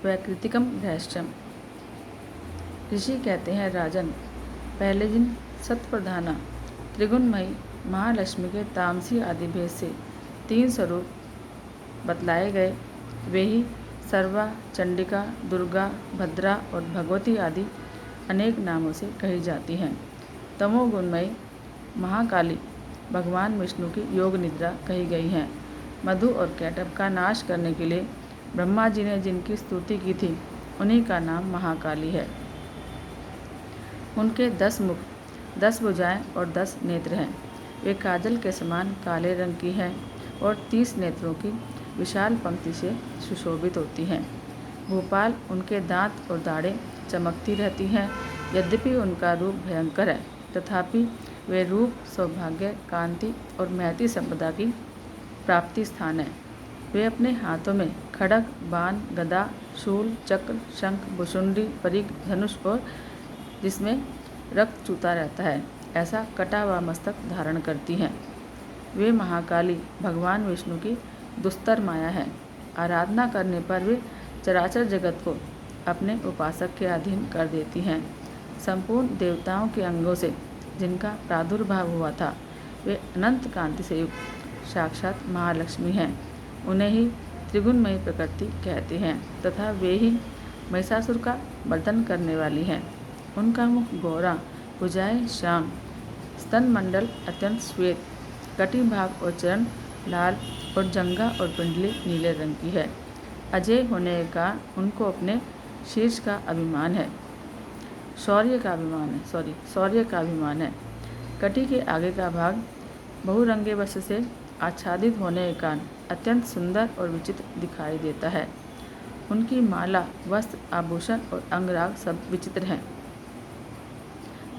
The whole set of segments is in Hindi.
वैकृतिकम रहस्यम। ऋषि कहते हैं, राजन, पहले दिन सत्प्रधाना त्रिगुणमयी महालक्ष्मी के तामसी आदि भेद से 3 स्वरूप बतलाए गए। वे ही सर्वा, चंडिका, दुर्गा, भद्रा और भगवती आदि अनेक नामों से कही जाती हैं। तमोगुणमयी महाकाली भगवान विष्णु की योग निद्रा कही गई हैं। मधु और कैटभ का नाश करने के लिए ब्रह्मा जी ने जिनकी स्तुति की थी, उन्हीं का नाम महाकाली है। उनके 10 मुख, 10 भुजाएं और 10 नेत्र हैं। वे काजल के समान काले रंग की हैं और 30 नेत्रों की विशाल पंक्ति से सुशोभित होती हैं। भोपाल उनके दांत और दाढ़ें चमकती रहती हैं। यद्यपि उनका रूप भयंकर है, तथापि वे रूप, सौभाग्य, कांति और महती संपदा की प्राप्ति स्थान है। वे अपने हाथों में खड्ग, बाण, गदा, शूल, चक्र, शंख, भुशुंडी, परिघ, धनुष और जिसमें रक्त चूता रहता है ऐसा कटा हुआ मस्तक धारण करती हैं। वे महाकाली भगवान विष्णु की दुस्तर माया है। आराधना करने पर वे चराचर जगत को अपने उपासक के अधीन कर देती हैं। संपूर्ण देवताओं के अंगों से जिनका प्रादुर्भाव हुआ था, वे अनंत कांति से युक्त साक्षात महालक्ष्मी हैं। उन्हें ही त्रिगुणमयी प्रकृति कहते हैं तथा वे ही महिषासुर का मर्दन करने वाली हैं। उनका मुख गौरा, भुजाएं श्याम, स्तन मंडल अत्यंत श्वेत, कटी भाग और चरण लाल और जंघा और पिंडली नीले रंग की है। अजय होने का उनको अपने शीर्ष का अभिमान है, शौर्य का अभिमान है। कटी के आगे का भाग बहुरंगे वस्त्र से आच्छादित होने के कारण अत्यंत सुंदर और विचित्र दिखाई देता है। उनकी माला, वस्त्र, आभूषण और अंगराग सब विचित्र हैं।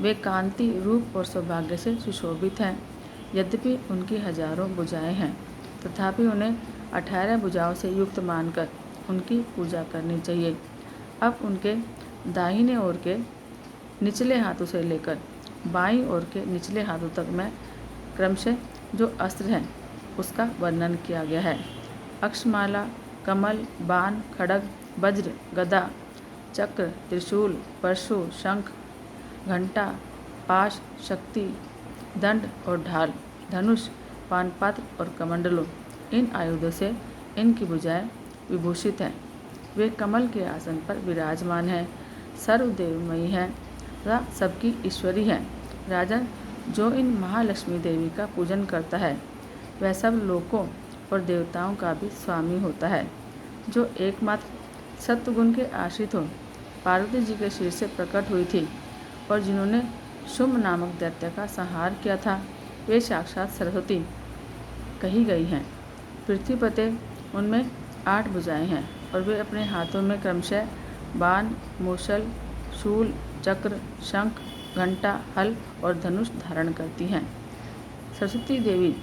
वे कांति, रूप और सौभाग्य से सुशोभित हैं। यद्यपि उनकी हजारों भुजाएं हैं, तथापि उन्हें 18 भुजाओं से युक्त मानकर उनकी पूजा करनी चाहिए। अब उनके दाहिने ओर के निचले हाथों से लेकर बाईं ओर के निचले हाथों तक में क्रमशः जो अस्त्र हैं उसका वर्णन किया गया है। अक्षमाला, कमल, बाण, खड्ग, वज्र, गदा, चक्र, त्रिशूल, परशु, शंख, घंटा, पाश, शक्ति, दंड और ढाल, धनुष, पानपात्र और कमंडलों, इन आयुधों से इनकी भुजाएं विभूषित हैं। वे कमल के आसन पर विराजमान हैं, सर्वदेवमयी हैं तथा सबकी ईश्वरी हैं। राजन, जो इन महालक्ष्मी देवी का पूजन करता है वह सब लोकों और देवताओं का भी स्वामी होता है। जो एकमात्र सत्वगुण के आश्रित हो पार्वती जी के शिर से प्रकट हुई थी और जिन्होंने शुंभ नामक दैत्य का संहार किया था, वे साक्षात सरस्वती कही गई हैं। पृथ्वीपते उनमें 8 भुजाएं हैं और वे अपने हाथों में क्रमशः बाण, मूसल, शूल, चक्र, शंख, घंटा, हल और धनुष धारण करती हैं। सरस्वती देवी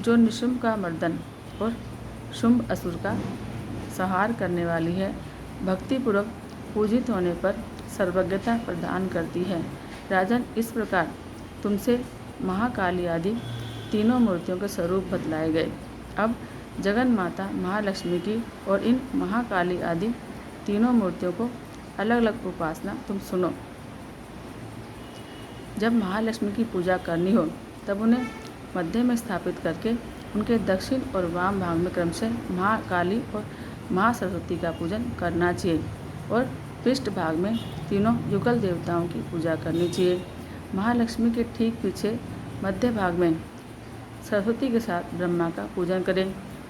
जो निशुंभ का मर्दन और शुंभ असुर का संहार करने वाली है, भक्तिपूर्वक पूजित होने पर सर्वज्ञता प्रदान करती है। राजन, इस प्रकार तुमसे महाकाली आदि तीनों मूर्तियों के स्वरूप बतलाए गए। अब जगन माता महालक्ष्मी की और इन महाकाली आदि तीनों मूर्तियों को अलग अलग उपासना तुम सुनो। जब महालक्ष्मी की पूजा करनी हो तब उन्हें मध्य में स्थापित करके उनके दक्षिण और वाम भाग में क्रमशः महाकाली और महासरस्वती का पूजन करना चाहिए और पृष्ठ भाग में तीनों युगल देवताओं की पूजा करनी चाहिए। महालक्ष्मी के ठीक पीछे मध्य भाग में सरस्वती के साथ ब्रह्मा का पूजन करें।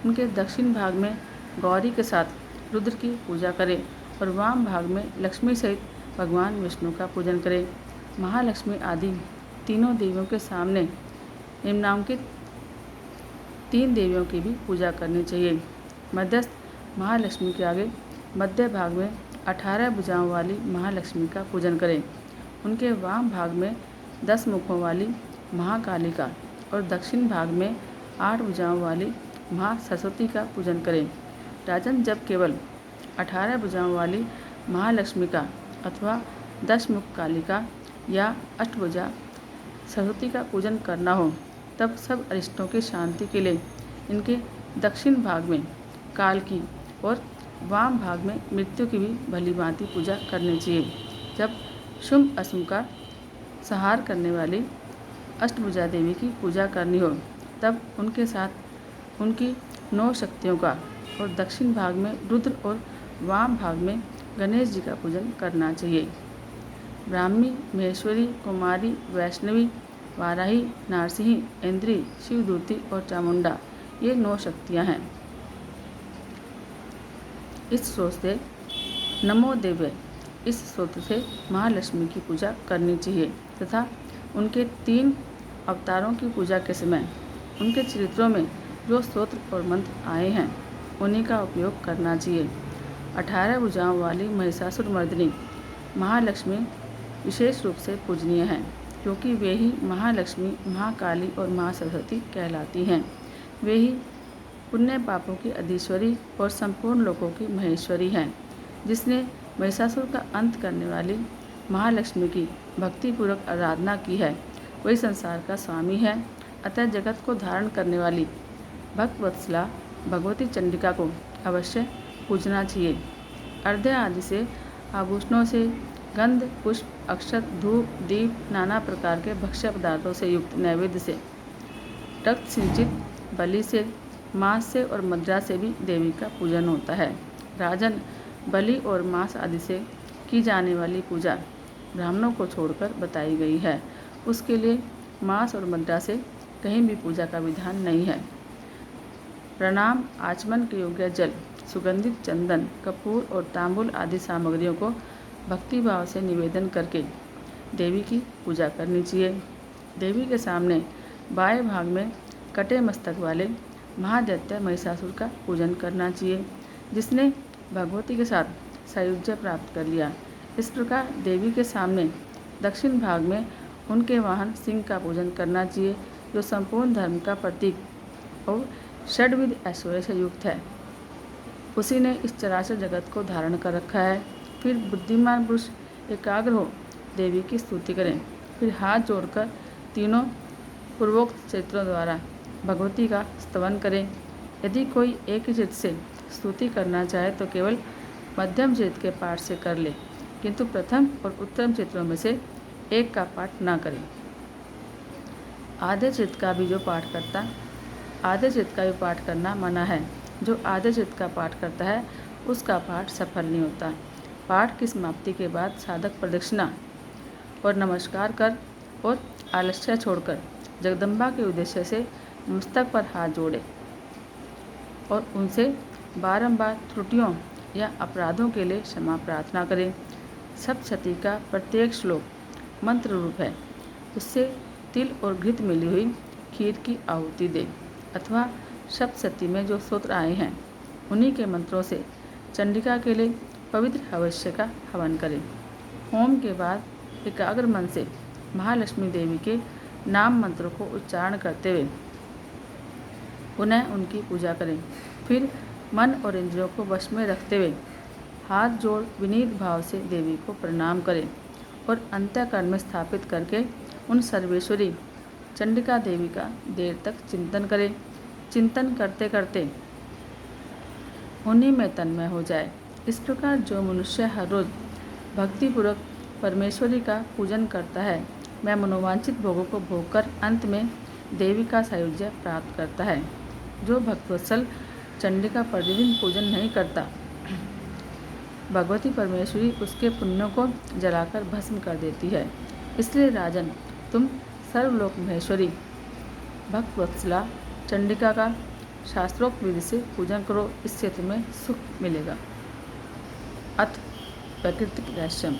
उनके दक्षिण भाग में गौरी के साथ रुद्र की पूजा करें और वाम भाग में लक्ष्मी सहित भगवान विष्णु का पूजन करें। महालक्ष्मी आदि तीनों देवियों के सामने निम्नांकित 3 देवियों की भी पूजा करनी चाहिए। मध्यस्थ महालक्ष्मी के आगे मध्य भाग में 18 भुजाओं वाली महालक्ष्मी का पूजन करें। उनके वाम भाग में 10 मुखों वाली महाकाली का और दक्षिण भाग में 8 भुजाओं वाली महासरस्वती का पूजन करें। राजन, जब केवल 18 भुजाओं वाली महालक्ष्मी का अथवा 10 मुख काली का या अष्टभुजा सरस्वती का पूजन करना हो तब सब अरिष्टों की शांति के लिए इनके दक्षिण भाग में काल की और वाम भाग में मृत्यु की भी भली भांति पूजा करनी चाहिए। जब शुंभ अशुंभ का संहार करने वाली अष्टभुजा देवी की पूजा करनी हो तब उनके साथ उनकी 9 शक्तियों का और दक्षिण भाग में रुद्र और वाम भाग में गणेश जी का पूजन करना चाहिए। ब्राह्मी, महेश्वरी, कुमारी, वैष्णवी, वाराही, नारसिंही, इंद्री, शिवदूती और चामुंडा ये 9 शक्तियाँ हैं। इस स्रोत से नमो देव्य इस स्रोत से महालक्ष्मी की पूजा करनी चाहिए तथा उनके 3 अवतारों की पूजा के समय उनके चरित्रों में जो स्तोत्र और मंत्र आए हैं उन्हीं का उपयोग करना चाहिए। 18 भुजाओं वाली महिषासुरमर्दिनी महालक्ष्मी विशेष रूप से पूजनीय हैं क्योंकि वे ही महालक्ष्मी, महाकाली और महासरस्वती कहलाती हैं। वे ही पुण्य पापों की अधीश्वरी और संपूर्ण लोकों की महेश्वरी हैं। जिसने महिषासुर का अंत करने वाली महालक्ष्मी की भक्तिपूर्वक आराधना की है वही संसार का स्वामी है। अतः जगत को धारण करने वाली भक्तवत्सला भगवती चंडिका को अवश्य पूजना चाहिए। अर्घ्य आदि से आभूषणों से, गंध, पुष्प, अक्षत, धूप, दीप, नाना प्रकार के भक्ष्य पदार्थों से युक्त नैवेद्य से, रक्त सिंचित बलि से, मांस से और मदिरा से भी देवी का पूजन होता है। राजन, बलि और मांस आदि से की जाने वाली पूजा ब्राह्मणों को छोड़कर बताई गई है। उसके लिए मांस और मदिरा से कहीं भी पूजा का विधान नहीं है। प्रणाम, आचमन के योग्य जल, सुगंधित चंदन, कपूर और तांबुल आदि सामग्रियों को भक्ति भाव से निवेदन करके देवी की पूजा करनी चाहिए। देवी के सामने बाएं भाग में कटे मस्तक वाले महादैत्य महिषासुर का पूजन करना चाहिए जिसने भगवती के साथ सायुज्य प्राप्त कर लिया। इस प्रकार देवी के सामने दक्षिण भाग में उनके वाहन सिंह का पूजन करना चाहिए जो संपूर्ण धर्म का प्रतीक और षड्विध ऐश्वर्य से युक्त है। उसी ने इस चराचर जगत को धारण कर रखा है। फिर बुद्धिमान पुरुष एकाग्र हो देवी की स्तुति करें, फिर हाथ जोड़कर तीनों पूर्वोक्त चरित्रों द्वारा भगवती का स्तवन करें। यदि कोई एक ही चित्त से स्तुति करना चाहे तो केवल मध्यम चित्त के पाठ से कर ले, किंतु प्रथम और उत्तम चित्रों में से एक का पाठ ना करें। आधे चित्त का भी पाठ करना मना है। जो आधे चित्त का पाठ करता है उसका पाठ सफल नहीं होता। पाठ की समाप्ति के बाद साधक प्रदक्षिणा और नमस्कार कर और आलस्य छोड़कर जगदम्बा के उद्देश्य से मस्तक पर हाथ जोड़े और उनसे बारंबार त्रुटियों या अपराधों के लिए क्षमा प्रार्थना करें। सप्तशती का प्रत्येक श्लोक मंत्र रूप है। उससे तिल और घृत मिली हुई खीर की आहुति दे अथवा सप्तशती में जो स्तोत्र आए हैं उन्हीं के मंत्रों से चंडिका के लिए पवित्र हवस्य का हवन करें। होम के बाद एकाग्र मन से महालक्ष्मी देवी के नाम मंत्रों को उच्चारण करते हुए पुनः उनकी पूजा करें। फिर मन और इंद्रियों को वश में रखते हुए हाथ जोड़ विनीत भाव से देवी को प्रणाम करें और अंतःकरण में स्थापित करके उन सर्वेश्वरी चंडिका देवी का देर तक चिंतन करें। चिंतन करते करते उन्हीं में तन्मय हो जाए। इस प्रकार जो मनुष्य हर रोज भक्तिपूर्वक परमेश्वरी का पूजन करता है वह मनोवांछित भोगों को भोगकर अंत में देवी का सायुज्य प्राप्त करता है। जो भक्तवत्सल चंडिका प्रतिदिन पूजन नहीं करता भगवती परमेश्वरी उसके पुण्यों को जलाकर भस्म कर देती है। इसलिए राजन, तुम सर्वलोक महेश्वरी भक्तवत्सला चंडिका का शास्त्रोक्त विधि से पूजन करो, इससे तुम्हें सुख मिलेगा। अथ प्राकृतिक रहस्यम।